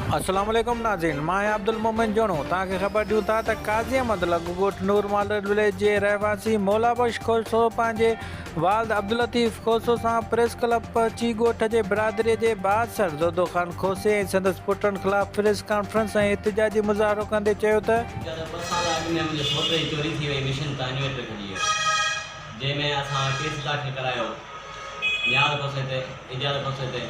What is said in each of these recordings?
अस्सलाम वालेकुम नाज़रीन, मां अब्दुल मोमिन जोनो तव्हांखे ख़बर ॾियूं था त काज़ी अहमद लॻोट नूरमाल विलेज जे रहवासी मौलाबख्श खोसो पंहिंजे वालिद अब्दुल लतीफ़ खोसो सां प्रेस क्लब पहुची ॻोठ जे बिरादरीअ जे बादशाह ज़ोदो ख़ान खोसे ऐं संदसि पुटनि ख़िलाफ़ प्रेस कॉन्फ्रेंस ऐं एहतिजाजी मुज़ाहिरो कंदे चयो त जंहिंमें असां केस दाख़िल करायो न्याल खोसे ते इजाज़ खोसे ते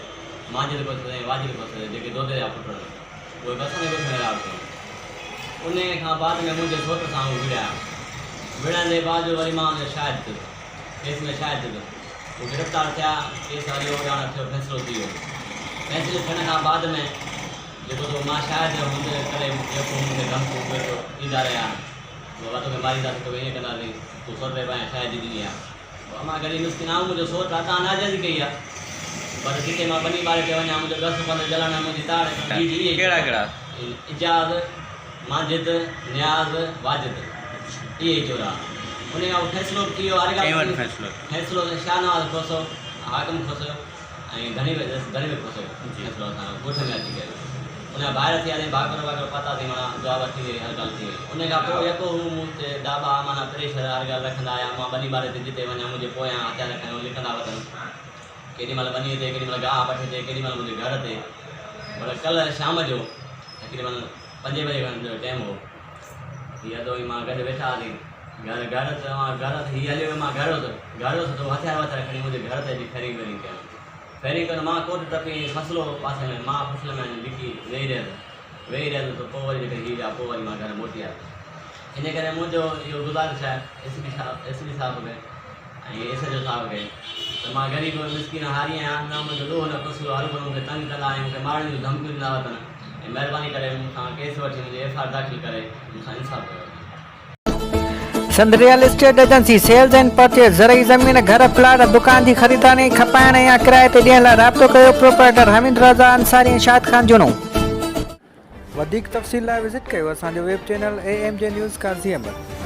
माजिद खोसे ते वाजिद खोसे ते जेके दोदे जा पुट उहे बसि में मिलाव कयो। उन खां बाद में मुंहिंजे सोट सां विड़िया विड़ण जे बाद वरी मां शाहिद थियो केस में शाहिद थियो उहे गिरफ़्तार थिया केस हलियो ॼाण थियो फ़ैसिलो थी वियो। फ़ैसिले थियण खां बाद में जेको तो मां शाहिद हुनजे करे जेको मूंखे धमकी वेठो ॾींदा रहिया बाबा तोखे मारींदासीं तोखे ईअं कंदासीं तूं सोटे पाए शायदि ॾिनी आहे मां गॾी मुस्किन आऊं मुंहिंजो सोट आहे तव्हां नाजाइज़ी कई आहे पर जिते मां बनी ॿार ते वञा मुंहिंजो दस पंद्रहं जलण मुंहिंजी ताड़ कहिड़ा कहिड़ा इजाज़ माजिद न्याज़ वाजिद इहे ई चोरा उन खां फ़ैसिलो थी वियो फ़ैसिलो शाहनवाज़ खोसो हाकिम खोसो ऐं घणी खोसो फ़ैसिलो असां ॻोठ में अची कयो उन ॿाहिरि थी वियासीं भागर पतासीं माना जवाब थी वई हर ॻाल्हि थी वई उन खां पोइ यको हू मूं ते दाबा माना प्रेशर हर ॻाल्हि रखंदा आया मां बनी ॿार ते जिते वञा मुंहिंजे पोयां हथियार खयो लिखंदा वञनि केॾीमहिल बनीअ ते केॾीमहिल गाह पठे ते केॾीमहिल मुंहिंजे घर ते पर कल्ह शाम जो तक़रीबन 5 बजे खनि जो टाइम हो हीअ तो मां गॾु वेठा हुआसीं घर हीअ हलियो मां घर हुउसि त हथियार खणी मुंहिंजे घर ते अची फेरिंग कयूं फेरिंग कर मां कोट टपी फसलो पासे में मां फसल में लिखी वेही रहियसि त पोइ वरी जेके हीअ पोइ वरी मां घर मोटी आयुसि इन करे मुंहिंजो इहो गुज़ारिश आहे एस पी साहिब खे ऐं एस एच ओ साहिब खे त मां ग़रीब मिसकिन हारी आहियां न मुंहिंजो ॾोह न पुछियो हर भर मूंखे तंग कंदा ऐं मूंखे मारण जूं धमकियूं ॾींदा वठनि ऐं महिरबानी करे मूंखां केस वठी मुंहिंजी एफ.आई.आर. दाख़िल करे मूंखां इंसाफ़ कयो। संद real estate agency sales and purchase ज़रई ज़मीन घर प्लाट दुकान की खरीदारी खपाइण या किराए ते ॾियण लाइ राब्तो कयो प्रोपराइटर हमीद रज़ा अंसारी ऐं शाहिद ख़ान जोनो। वधीक तफ़सील लाइ विज़िट कयो असांजो वेब चैनल AMJ न्यूज़ गाज़ीआबाद।